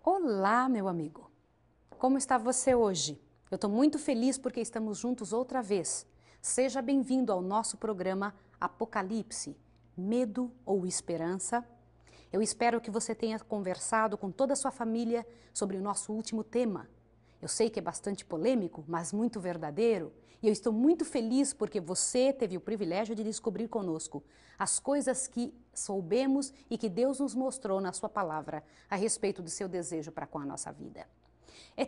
Olá, meu amigo! Como está você hoje? Eu estou muito feliz porque estamos juntos outra vez. Seja bem-vindo ao nosso programa Apocalipse, Medo ou Esperança? Eu espero que você tenha conversado com toda a sua família sobre o nosso último tema. Eu sei que é bastante polêmico, mas muito verdadeiro. E eu estou muito feliz porque você teve o privilégio de descobrir conosco as coisas que soubemos e que Deus nos mostrou na sua palavra a respeito do seu desejo para com a nossa vida.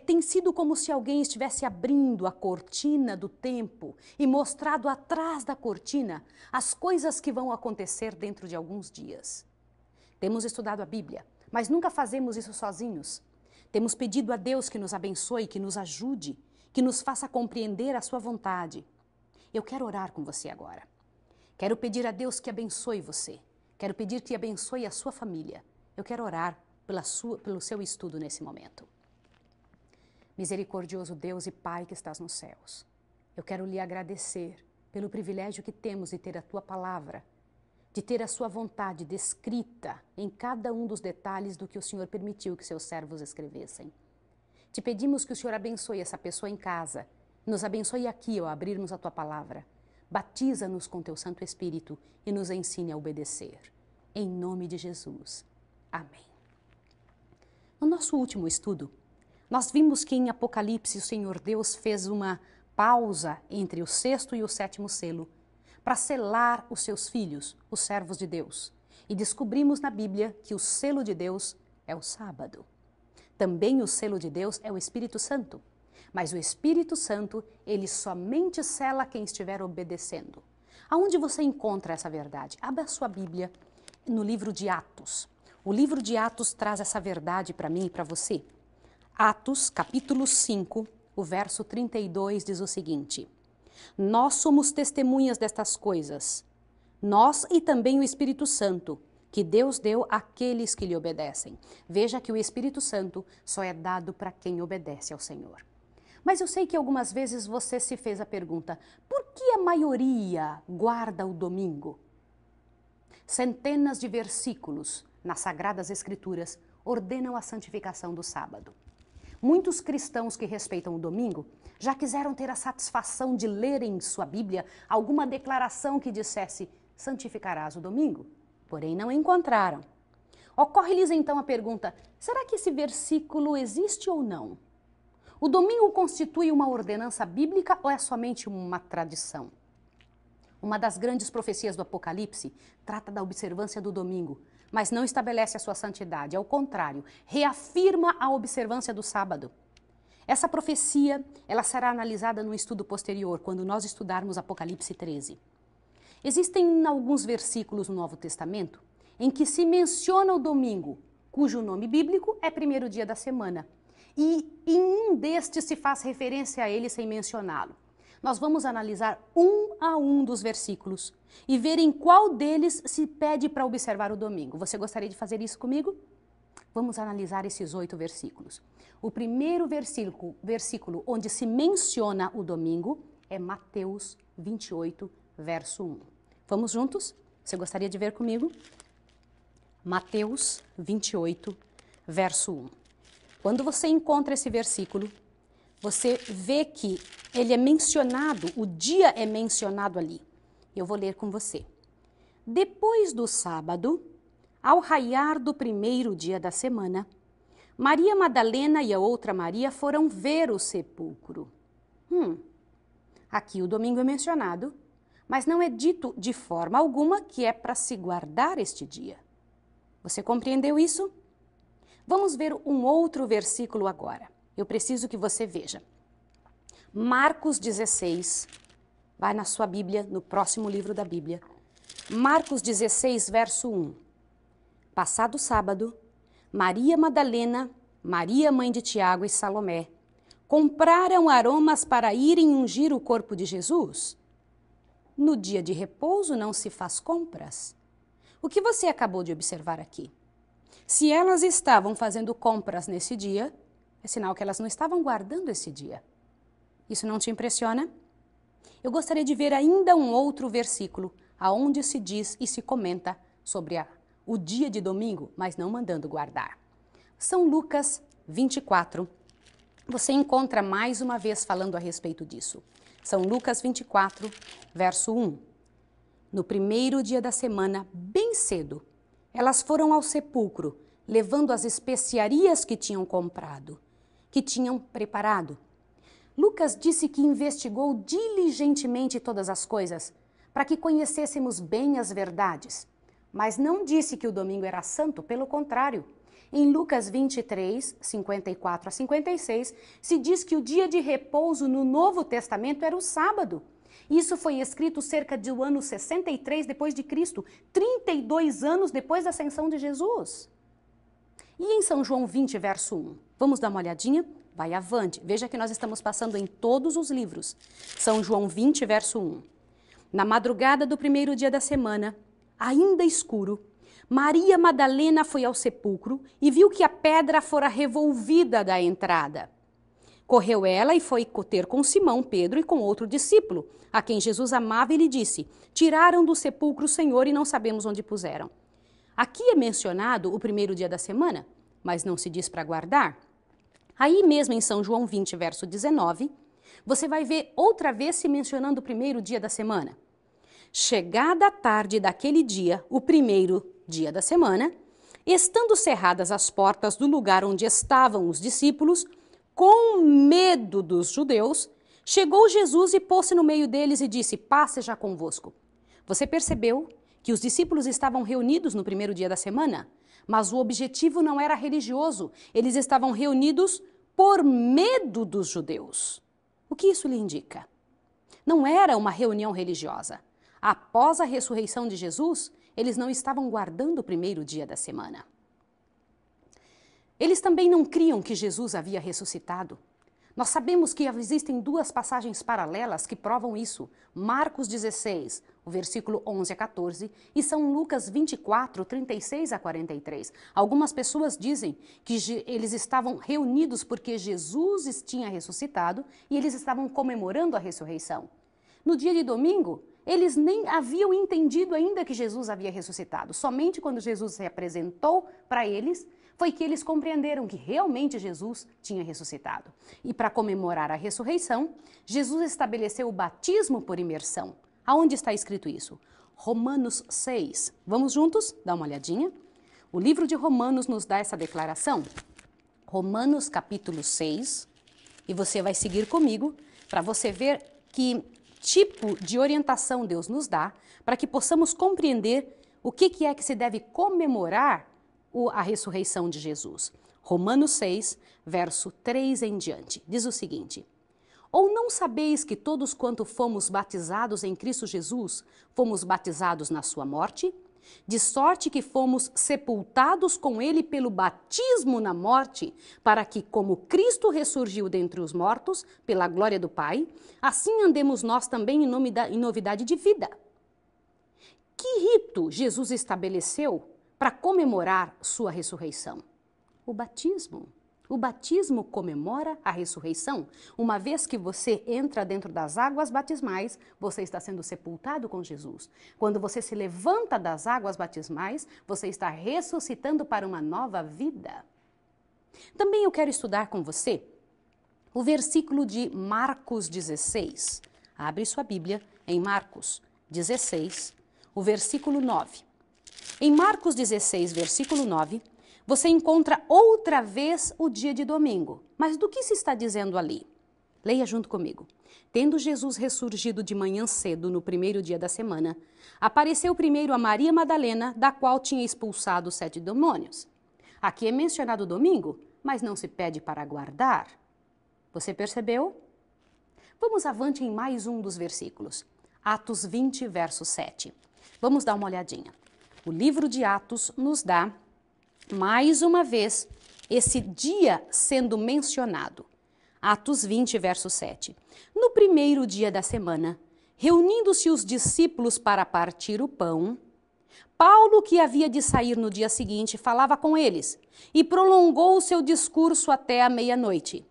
Tem sido como se alguém estivesse abrindo a cortina do tempo e mostrado atrás da cortina as coisas que vão acontecer dentro de alguns dias. Temos estudado a Bíblia, mas nunca fazemos isso sozinhos. Temos pedido a Deus que nos abençoe, que nos ajude, que nos faça compreender a sua vontade. Eu quero orar com você agora. Quero pedir a Deus que abençoe você. Quero pedir que abençoe a sua família. Eu quero orar pelo seu estudo nesse momento. Misericordioso Deus e Pai que estás nos céus, eu quero lhe agradecer pelo privilégio que temos de ter a tua palavra, de ter a sua vontade descrita em cada um dos detalhes do que o Senhor permitiu que seus servos escrevessem. Te pedimos que o Senhor abençoe essa pessoa em casa, nos abençoe aqui ao abrirmos a tua palavra. Batiza-nos com teu Santo Espírito e nos ensine a obedecer. Em nome de Jesus. Amém. No nosso último estudo, nós vimos que em Apocalipse o Senhor Deus fez uma pausa entre o sexto e o sétimo selo para selar os seus filhos, os servos de Deus. E descobrimos na Bíblia que o selo de Deus é o sábado. Também o selo de Deus é o Espírito Santo. Mas o Espírito Santo, ele somente sela quem estiver obedecendo. Aonde você encontra essa verdade? Abra a sua Bíblia no livro de Atos. O livro de Atos traz essa verdade para mim e para você. Atos, capítulo 5, o verso 32 diz o seguinte: Nós somos testemunhas destas coisas, nós e também o Espírito Santo, que Deus deu àqueles que lhe obedecem. Veja que o Espírito Santo só é dado para quem obedece ao Senhor. Mas eu sei que algumas vezes você se fez a pergunta: por que a maioria guarda o domingo? Centenas de versículos nas Sagradas Escrituras ordenam a santificação do sábado. Muitos cristãos que respeitam o domingo já quiseram ter a satisfação de ler em sua Bíblia alguma declaração que dissesse: santificarás o domingo, porém não encontraram. Ocorre-lhes então a pergunta: será que esse versículo existe ou não? O domingo constitui uma ordenança bíblica ou é somente uma tradição? Uma das grandes profecias do Apocalipse trata da observância do domingo, mas não estabelece a sua santidade. Ao contrário, reafirma a observância do sábado. Essa profecia, ela será analisada no estudo posterior, quando nós estudarmos Apocalipse 13. Existem alguns versículos no Novo Testamento em que se menciona o domingo, cujo nome bíblico é primeiro dia da semana. E em um destes se faz referência a ele sem mencioná-lo. Nós vamos analisar um a um dos versículos e ver em qual deles se pede para observar o domingo. Você gostaria de fazer isso comigo? Vamos analisar esses 8 versículos. O primeiro versículo onde se menciona o domingo é Mateus 28, verso 1. Vamos juntos? Você gostaria de ver comigo? Mateus 28, verso 1. Quando você encontra esse versículo, você vê que ele é mencionado, o dia é mencionado ali. Eu vou ler com você. Depois do sábado, ao raiar do primeiro dia da semana, Maria Madalena e a outra Maria foram ver o sepulcro. Aqui o domingo é mencionado, mas não é dito de forma alguma que é para se guardar este dia. Você compreendeu isso? Vamos ver um outro versículo agora. Eu preciso que você veja. Marcos 16, vai na sua Bíblia, no próximo livro da Bíblia. Marcos 16, verso 1. Passado o sábado, Maria Madalena, Maria mãe de Tiago e Salomé, compraram aromas para irem ungir o corpo de Jesus? No dia de repouso não se faz compras. O que você acabou de observar aqui? Se elas estavam fazendo compras nesse dia, é sinal que elas não estavam guardando esse dia. Isso não te impressiona? Eu gostaria de ver ainda um outro versículo, aonde se diz e se comenta sobre o dia de domingo, mas não mandando guardar. São Lucas 24. Você encontra mais uma vez falando a respeito disso. São Lucas 24, verso 1. No primeiro dia da semana, bem cedo, elas foram ao sepulcro, levando as especiarias que tinham comprado, que tinham preparado. Lucas disse que investigou diligentemente todas as coisas, para que conhecêssemos bem as verdades. Mas não disse que o domingo era santo, pelo contrário. Em Lucas 23, 54 a 56, se diz que o dia de repouso no Novo Testamento era o sábado. Isso foi escrito cerca do ano 63 depois de Cristo, 32 anos depois da ascensão de Jesus. E em São João 20, verso 1, vamos dar uma olhadinha? Vai avante, veja que nós estamos passando em todos os livros. São João 20, verso 1. Na madrugada do primeiro dia da semana, ainda escuro, Maria Madalena foi ao sepulcro e viu que a pedra fora revolvida da entrada. Correu ela e foi ter com Simão, Pedro e com outro discípulo, a quem Jesus amava, e lhe disse: tiraram do sepulcro o Senhor e não sabemos onde puseram. Aqui é mencionado o primeiro dia da semana, mas não se diz para guardar. Aí mesmo em São João 20, verso 19, você vai ver outra vez se mencionando o primeiro dia da semana. Chegada a tarde daquele dia, o primeiro dia da semana, estando cerradas as portas do lugar onde estavam os discípulos, com medo dos judeus, chegou Jesus e pôs-se no meio deles e disse: paz seja convosco. Você percebeu que os discípulos estavam reunidos no primeiro dia da semana? Mas o objetivo não era religioso, eles estavam reunidos por medo dos judeus. O que isso lhe indica? Não era uma reunião religiosa. Após a ressurreição de Jesus, eles não estavam guardando o primeiro dia da semana. Eles também não criam que Jesus havia ressuscitado. Nós sabemos que existem duas passagens paralelas que provam isso. Marcos 16, o versículo 11 a 14, e São Lucas 24, 36 a 43. Algumas pessoas dizem que eles estavam reunidos porque Jesus tinha ressuscitado e eles estavam comemorando a ressurreição. No dia de domingo, eles nem haviam entendido ainda que Jesus havia ressuscitado. Somente quando Jesus se apresentou para eles, foi que eles compreenderam que realmente Jesus tinha ressuscitado. E para comemorar a ressurreição, Jesus estabeleceu o batismo por imersão. Aonde está escrito isso? Romanos 6. Vamos juntos dar uma olhadinha? O livro de Romanos nos dá essa declaração. Romanos capítulo 6. E você vai seguir comigo para você ver que tipo de orientação Deus nos dá para que possamos compreender o que é que se deve comemorar a ressurreição de Jesus. Romanos 6, verso 3 em diante, diz o seguinte: ou não sabeis que todos quanto fomos batizados em Cristo Jesus, fomos batizados na sua morte? De sorte que fomos sepultados com ele pelo batismo na morte, para que, como Cristo ressurgiu dentre os mortos, pela glória do Pai, assim andemos nós também em novidade de vida. Que rito Jesus estabeleceu para comemorar sua ressurreição? O batismo. O batismo comemora a ressurreição. Uma vez que você entra dentro das águas batismais, você está sendo sepultado com Jesus. Quando você se levanta das águas batismais, você está ressuscitando para uma nova vida. Também eu quero estudar com você o versículo de Marcos 16. Abre sua Bíblia em Marcos 16, o versículo 9. Em Marcos 16, versículo 9, você encontra outra vez o dia de domingo. Mas do que se está dizendo ali? Leia junto comigo. Tendo Jesus ressurgido de manhã cedo, no primeiro dia da semana, apareceu primeiro a Maria Madalena, da qual tinha expulsado 7 demônios. Aqui é mencionado o domingo, mas não se pede para guardar. Você percebeu? Vamos avante em mais um dos versículos. Atos 20, verso 7. Vamos dar uma olhadinha. O livro de Atos nos dá, mais uma vez, esse dia sendo mencionado. Atos 20, verso 7. No primeiro dia da semana, reunindo-se os discípulos para partir o pão, Paulo, que havia de sair no dia seguinte, falava com eles e prolongou o seu discurso até a meia-noite.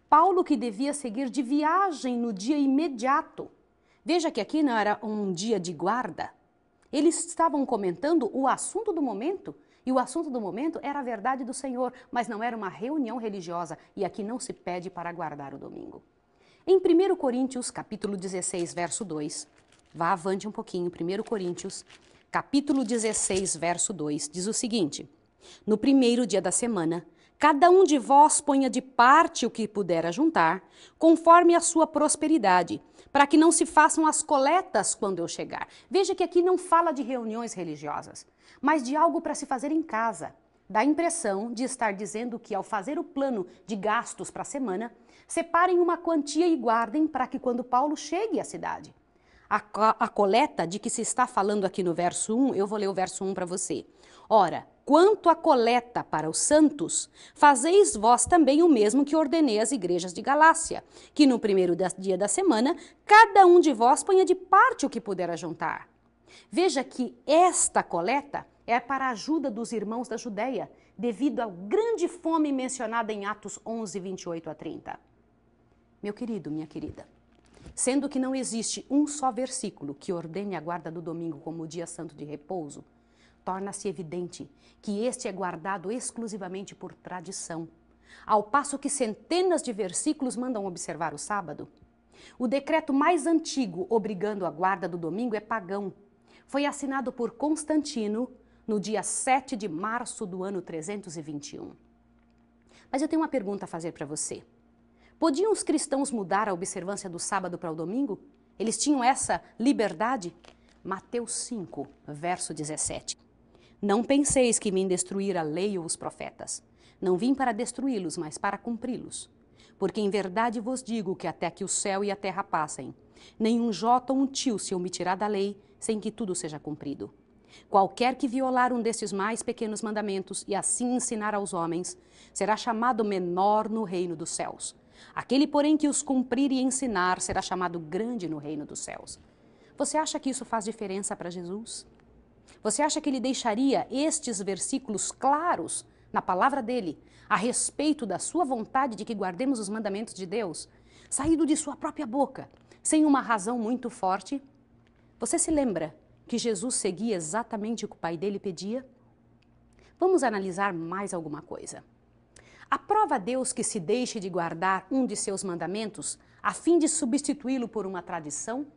Paulo, que devia seguir de viagem no dia imediato. Veja que aqui não era um dia de guarda. Eles estavam comentando o assunto do momento, E o assunto do momento era a verdade do Senhor, mas não era uma reunião religiosa, e aqui não se pede para guardar o domingo. Em 1 Coríntios, capítulo 16, verso 2, vá avante um pouquinho, 1 Coríntios, capítulo 16, verso 2, diz o seguinte: no primeiro dia da semana, cada um de vós ponha de parte o que puder ajuntar, conforme a sua prosperidade, para que não se façam as coletas quando eu chegar. Veja que aqui não fala de reuniões religiosas, mas de algo para se fazer em casa. Dá a impressão de estar dizendo que, ao fazer o plano de gastos para a semana, separem uma quantia e guardem para que, quando Paulo chegue à cidade. A coleta de que se está falando aqui no verso 1, eu vou ler o verso 1 para você. Ora, quanto à coleta para os santos, fazeis vós também o mesmo que ordenei às igrejas de Galácia, que no primeiro dia da semana, cada um de vós ponha de parte o que puder ajuntar. Veja que esta coleta é para a ajuda dos irmãos da Judéia, devido à grande fome mencionada em Atos 11, 28 a 30. Meu querido, minha querida, sendo que não existe um só versículo que ordene a guarda do domingo como o dia santo de repouso, torna-se evidente que este é guardado exclusivamente por tradição, ao passo que centenas de versículos mandam observar o sábado. O decreto mais antigo obrigando a guarda do domingo é pagão. Foi assinado por Constantino no dia 7 de março do ano 321. Mas eu tenho uma pergunta a fazer para você. Podiam os cristãos mudar a observância do sábado para o domingo? Eles tinham essa liberdade? Mateus 5, verso 17. Não penseis que vim destruir a lei ou os profetas. Não vim para destruí-los, mas para cumpri-los. Porque em verdade vos digo que até que o céu e a terra passem, nenhum jota ou um tio se omitirá da lei, sem que tudo seja cumprido. Qualquer que violar um destes mais pequenos mandamentos e assim ensinar aos homens, será chamado menor no reino dos céus. Aquele, porém, que os cumprir e ensinar, será chamado grande no reino dos céus. Você acha que isso faz diferença para Jesus? Você acha que ele deixaria estes versículos claros na palavra dele a respeito da sua vontade de que guardemos os mandamentos de Deus, saído de sua própria boca, sem uma razão muito forte? Você se lembra que Jesus seguia exatamente o que o pai dele pedia? Vamos analisar mais alguma coisa. Aprova Deus que se deixe de guardar um de seus mandamentos a fim de substituí-lo por uma tradição?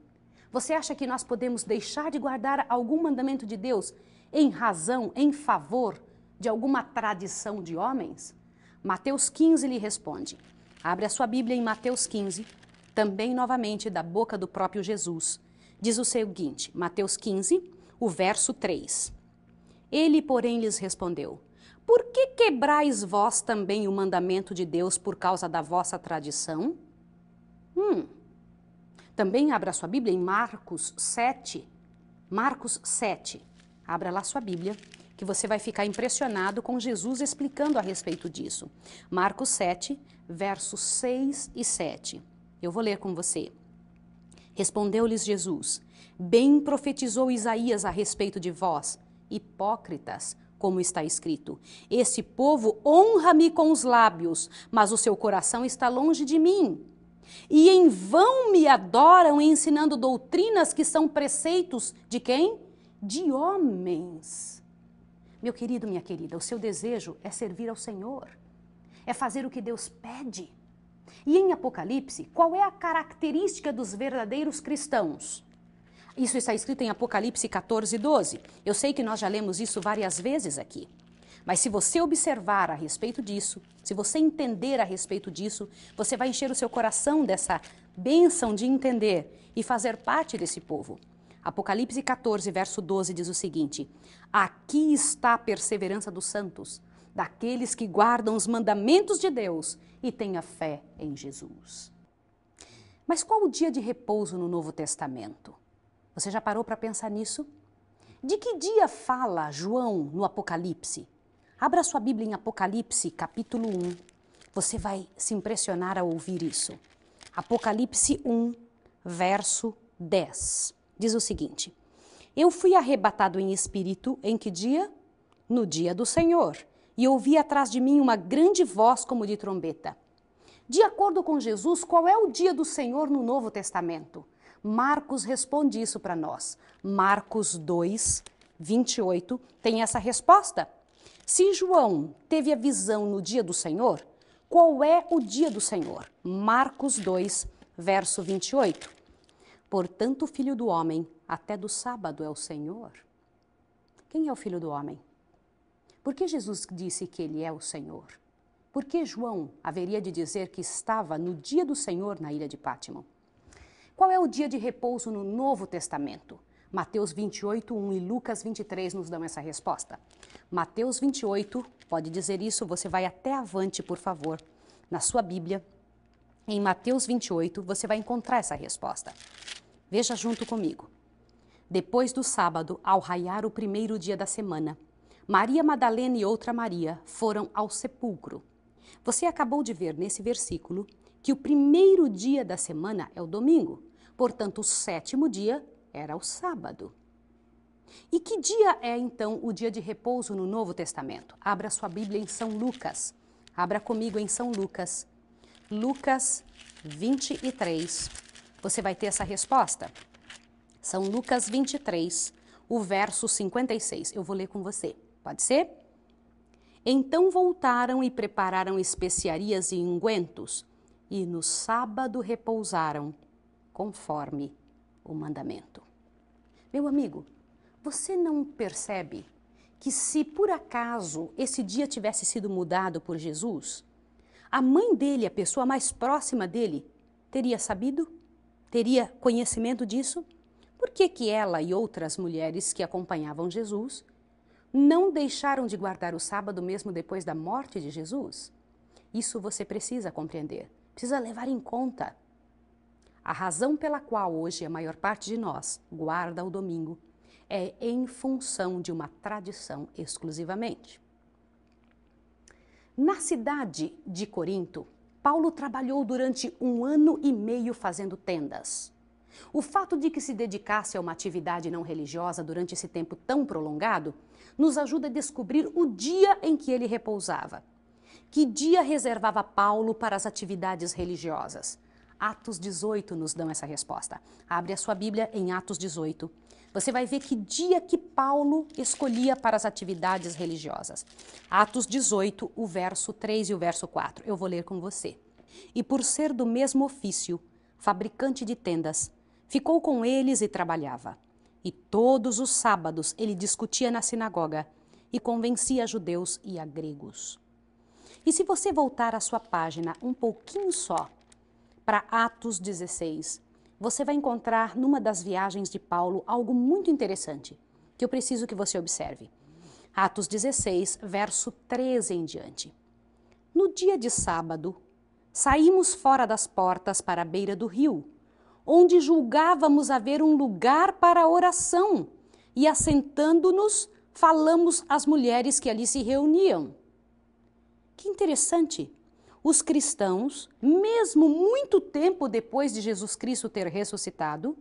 Você acha que nós podemos deixar de guardar algum mandamento de Deus em razão, em favor de alguma tradição de homens? Mateus 15 lhe responde. Abre a sua Bíblia em Mateus 15, também novamente da boca do próprio Jesus. Diz o seguinte, Mateus 15, o verso 3. Ele, porém, lhes respondeu: por que quebrais vós também o mandamento de Deus por causa da vossa tradição? Também abra sua Bíblia em Marcos 7. Marcos 7. Abra lá sua Bíblia, que você vai ficar impressionado com Jesus explicando a respeito disso. Marcos 7, versos 6 e 7. Eu vou ler com você. Respondeu-lhes Jesus: bem profetizou Isaías a respeito de vós, hipócritas, como está escrito: esse povo honra-me com os lábios, mas o seu coração está longe de mim. E em vão me adoram, ensinando doutrinas que são preceitos de quem? De homens. Meu querido, minha querida, o seu desejo é servir ao Senhor, é fazer o que Deus pede. E em Apocalipse, qual é a característica dos verdadeiros cristãos? Isso está escrito em Apocalipse 14, 12. Eu sei que nós já lemos isso várias vezes aqui. Mas se você observar a respeito disso, se você entender a respeito disso, você vai encher o seu coração dessa bênção de entender e fazer parte desse povo. Apocalipse 14, verso 12 diz o seguinte: aqui está a perseverança dos santos, daqueles que guardam os mandamentos de Deus e têm a fé em Jesus. Mas qual o dia de repouso no Novo Testamento? Você já parou para pensar nisso? De que dia fala João no Apocalipse? Abra sua Bíblia em Apocalipse, capítulo 1. Você vai se impressionar ao ouvir isso. Apocalipse 1, verso 10. Diz o seguinte: eu fui arrebatado em espírito em que dia? No dia do Senhor. E ouvi atrás de mim uma grande voz como de trombeta. De acordo com Jesus, qual é o dia do Senhor no Novo Testamento? Marcos responde isso para nós. Marcos 2, 28 tem essa resposta. Se João teve a visão no dia do Senhor, qual é o dia do Senhor? Marcos 2, verso 28. Portanto, o Filho do Homem, até do sábado é o Senhor. Quem é o Filho do Homem? Por que Jesus disse que ele é o Senhor? Por que João haveria de dizer que estava no dia do Senhor na ilha de Pátimo? Qual é o dia de repouso no Novo Testamento? Mateus 28, 1 e Lucas 23 nos dão essa resposta. Mateus 28, pode dizer isso, você vai até avante, por favor, na sua Bíblia. Em Mateus 28, você vai encontrar essa resposta. Veja junto comigo. Depois do sábado, ao raiar o primeiro dia da semana, Maria Madalena e outra Maria foram ao sepulcro. Você acabou de ver nesse versículo que o primeiro dia da semana é o domingo. Portanto, o sétimo dia era o sábado. E que dia é, então, o dia de repouso no Novo Testamento? Abra sua Bíblia em São Lucas. Abra comigo em São Lucas. Lucas 23. Você vai ter essa resposta. São Lucas 23, o verso 56. Eu vou ler com você. Pode ser? Então voltaram e prepararam especiarias e ungüentos, e no sábado repousaram, conforme o mandamento. Meu amigo, você não percebe que se por acaso esse dia tivesse sido mudado por Jesus, a mãe dele, a pessoa mais próxima dele, teria sabido? Teria conhecimento disso? Por que ela e outras mulheres que acompanhavam Jesus não deixaram de guardar o sábado mesmo depois da morte de Jesus? Isso você precisa compreender, precisa levar em conta. A razão pela qual hoje a maior parte de nós guarda o domingo é em função de uma tradição exclusivamente. Na cidade de Corinto, Paulo trabalhou durante 1 ano e meio fazendo tendas. O fato de que se dedicasse a uma atividade não religiosa durante esse tempo tão prolongado nos ajuda a descobrir o dia em que ele repousava. Que dia reservava Paulo para as atividades religiosas? Atos 18 nos dão essa resposta. Abre a sua Bíblia em Atos 18. Você vai ver que dia que Paulo escolhia para as atividades religiosas. Atos 18, o verso 3 e o verso 4. Eu vou ler com você. E por ser do mesmo ofício, fabricante de tendas, ficou com eles e trabalhava. E todos os sábados ele discutia na sinagoga e convencia a judeus e a gregos. E se você voltar a sua página um pouquinho só, para Atos 16, você vai encontrar numa das viagens de Paulo algo muito interessante, que eu preciso que você observe. Atos 16, verso 13 em diante. No dia de sábado, saímos fora das portas para a beira do rio, onde julgávamos haver um lugar para a oração, e assentando-nos, falamos às mulheres que ali se reuniam. Que interessante! Os cristãos, mesmo muito tempo depois de Jesus Cristo ter ressuscitado,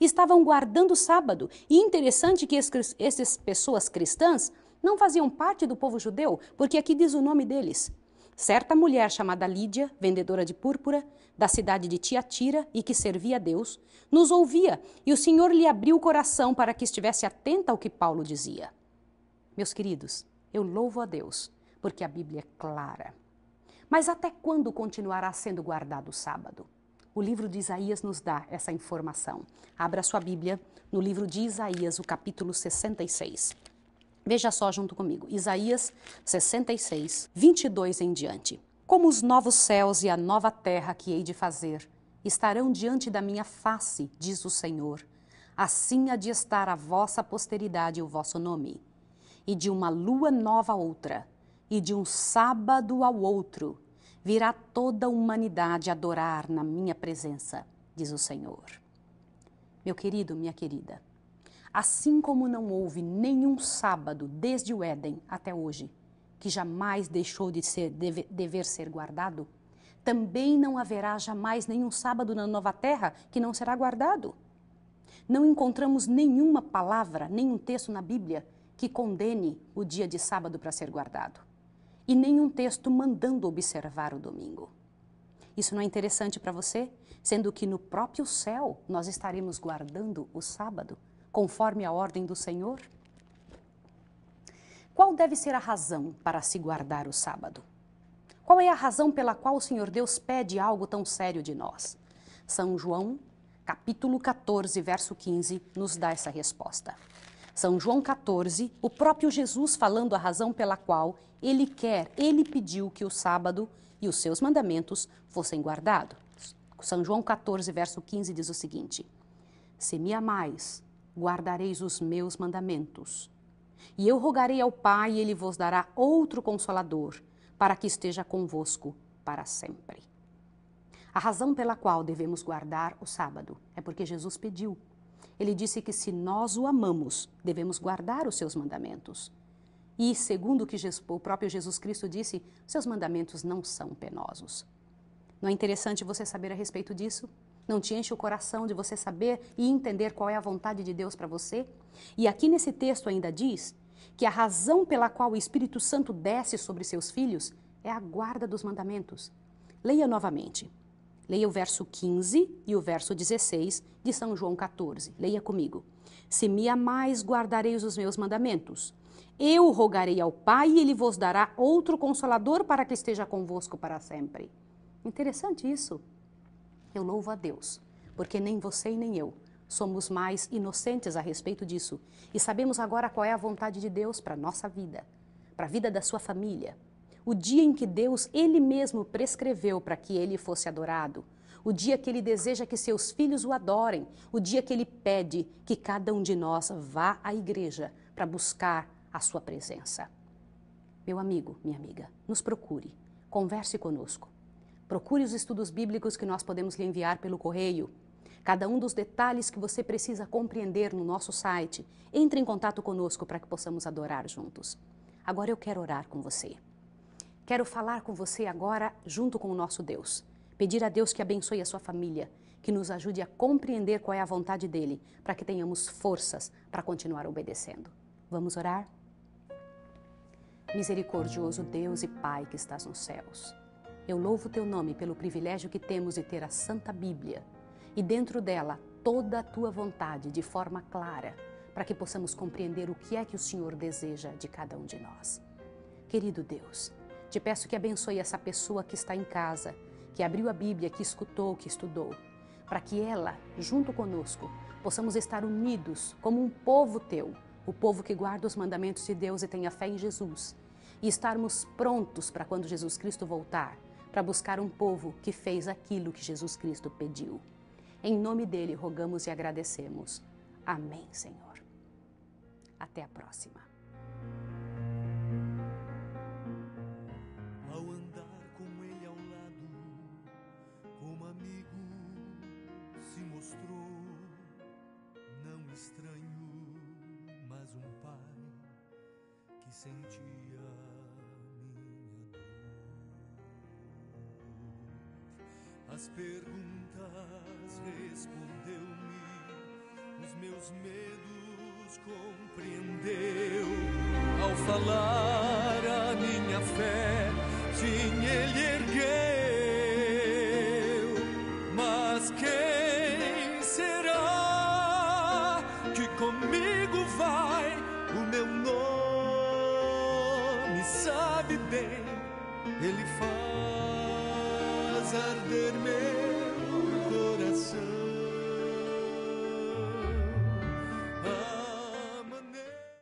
estavam guardando o sábado. E interessante que essas pessoas cristãs não faziam parte do povo judeu, porque aqui diz o nome deles. Certa mulher chamada Lídia, vendedora de púrpura, da cidade de Tiatira e que servia a Deus, nos ouvia e o Senhor lhe abriu o coração para que estivesse atenta ao que Paulo dizia. Meus queridos, eu louvo a Deus, porque a Bíblia é clara. Mas até quando continuará sendo guardado o sábado? O livro de Isaías nos dá essa informação. Abra sua Bíblia no livro de Isaías, o capítulo 66. Veja só junto comigo, Isaías 66, 22 em diante. Como os novos céus e a nova terra que hei de fazer estarão diante da minha face, diz o Senhor, assim há de estar a vossa posteridade e o vosso nome. E de uma lua nova a outra, e de um sábado ao outro, virá toda a humanidade adorar na minha presença, diz o Senhor. Meu querido, minha querida, assim como não houve nenhum sábado desde o Éden até hoje, que jamais deixou de dever ser guardado, também não haverá jamais nenhum sábado na nova terra que não será guardado. Não encontramos nenhuma palavra, nenhum texto na Bíblia que condene o dia de sábado para ser guardado. E nenhum texto mandando observar o domingo. Isso não é interessante para você? Sendo que no próprio céu nós estaremos guardando o sábado, conforme a ordem do Senhor? Qual deve ser a razão para se guardar o sábado? Qual é a razão pela qual o Senhor Deus pede algo tão sério de nós? São João, capítulo 14, verso 15, nos dá essa resposta. São João 14, o próprio Jesus falando a razão pela qual ele pediu que o sábado e os seus mandamentos fossem guardados. São João 14, verso 15 diz o seguinte: Se me amais, guardareis os meus mandamentos. E eu rogarei ao Pai, e ele vos dará outro Consolador, para que esteja convosco para sempre. A razão pela qual devemos guardar o sábado é porque Jesus pediu. Ele disse que se nós o amamos, devemos guardar os seus mandamentos. E, segundo o que o próprio Jesus Cristo disse, seus mandamentos não são penosos. Não é interessante você saber a respeito disso? Não te enche o coração de você saber e entender qual é a vontade de Deus para você? E aqui nesse texto ainda diz que a razão pela qual o Espírito Santo desce sobre seus filhos é a guarda dos mandamentos. Leia novamente. Leia o verso 15 e o verso 16 de São João 14. Leia comigo. Se me amais, guardareis os meus mandamentos. Eu rogarei ao Pai e ele vos dará outro Consolador para que esteja convosco para sempre. Interessante isso. Eu louvo a Deus, porque nem você e nem eu somos mais inocentes a respeito disso. E sabemos agora qual é a vontade de Deus para a nossa vida, para a vida da sua família. O dia em que Deus, Ele mesmo prescreveu para que Ele fosse adorado. O dia que Ele deseja que seus filhos o adorem. O dia que Ele pede que cada um de nós vá à igreja para buscar a sua presença. Meu amigo, minha amiga, nos procure, converse conosco. Procure os estudos bíblicos que nós podemos lhe enviar pelo correio. Cada um dos detalhes que você precisa compreender no nosso site. Entre em contato conosco para que possamos adorar juntos. Agora eu quero orar com você. Quero falar com você agora junto com o nosso Deus. Pedir a Deus que abençoe a sua família, que nos ajude a compreender qual é a vontade dEle, para que tenhamos forças para continuar obedecendo. Vamos orar? Misericordioso Deus e Pai que estás nos céus. Eu louvo teu nome pelo privilégio que temos de ter a Santa Bíblia e dentro dela toda a tua vontade de forma clara, para que possamos compreender o que é que o Senhor deseja de cada um de nós. Querido Deus, te peço que abençoe essa pessoa que está em casa, que abriu a Bíblia, que escutou, que estudou, para que ela, junto conosco, possamos estar unidos como um povo teu, o povo que guarda os mandamentos de Deus e tenha fé em Jesus, e estarmos prontos para quando Jesus Cristo voltar, para buscar um povo que fez aquilo que Jesus Cristo pediu. Em nome dele rogamos e agradecemos. Amém, Senhor. Até a próxima. Ao andar com ele ao lado, como amigo se mostrou, não estranho, mas um pai que sentia minha dor. As perguntas respondeu-me, os meus medos compreendeu. Ao falar a minha fé, sim, ele ergueu. Mas quem será que comigo vai? O meu nome sabe bem, ele faz arder meu